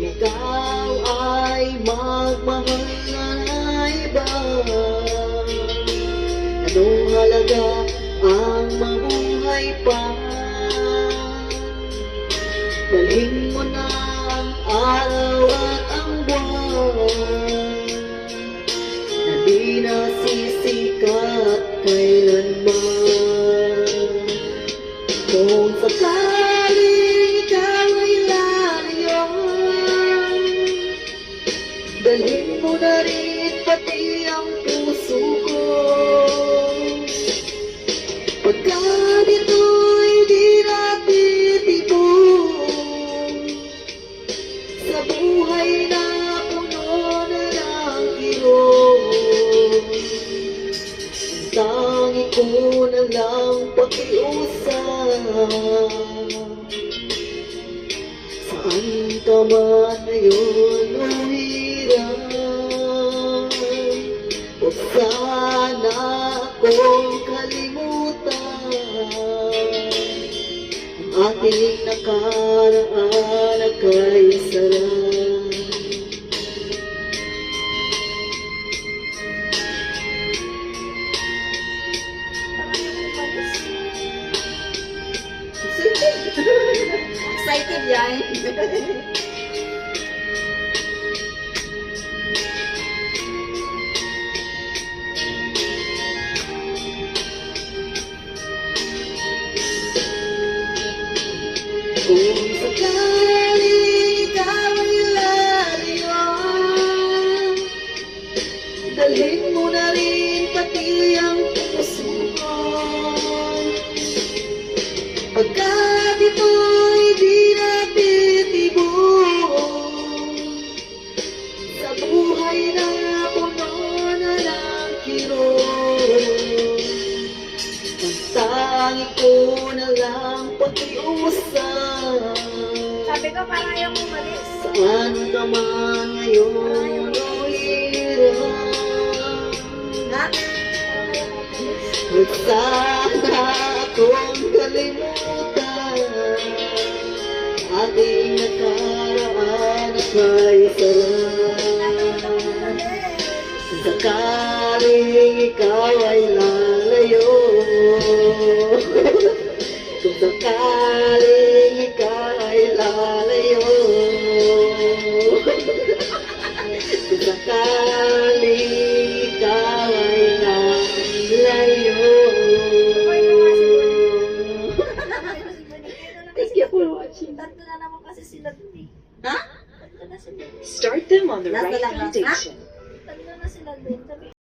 ikaw ay magmahal na iba, anong halaga ang mabuhay pa? Dalhin mo na ang araw at ang buwan na di nasisikat kailanman. Kung sakaling ikaw ay lalayo, dalhin mo na rin pati ang puso ko. Pagkat ito'y di natitipon sa buhay na puno na ng kirot, ang tangi ko na lang pakiusap. Saan ka man ngayon umhirap, huwag sana akong kalimutan ang ating nakaraan na kay sarap. Excited yan. Kung sakaling ikaw ay lalayo, dalhin mo na rin pati ang puso ko. Pagkat ito'y di natitibok sa buhay na puno na ng kirot, ang tangi ko na lang pakiusap. Sabi ko, parang ayaw mo umalis. Saan ka man ngayon o hirap, Ha? Parang ayaw mo umalis. huwag sana akong kalimutan ating nakaraan at may sarap. Sakaling ikaw ay lalayo, kung sakaling ikaw ay lalayo, kung sakaling ikaw ay lalayo. Thank you for watching. Tatlo na naman kasi sila dun eh. Ha? Tatlo na sila. Start them on the Last na right lang, last na? foundation. Tatlo na sila dun. Sabi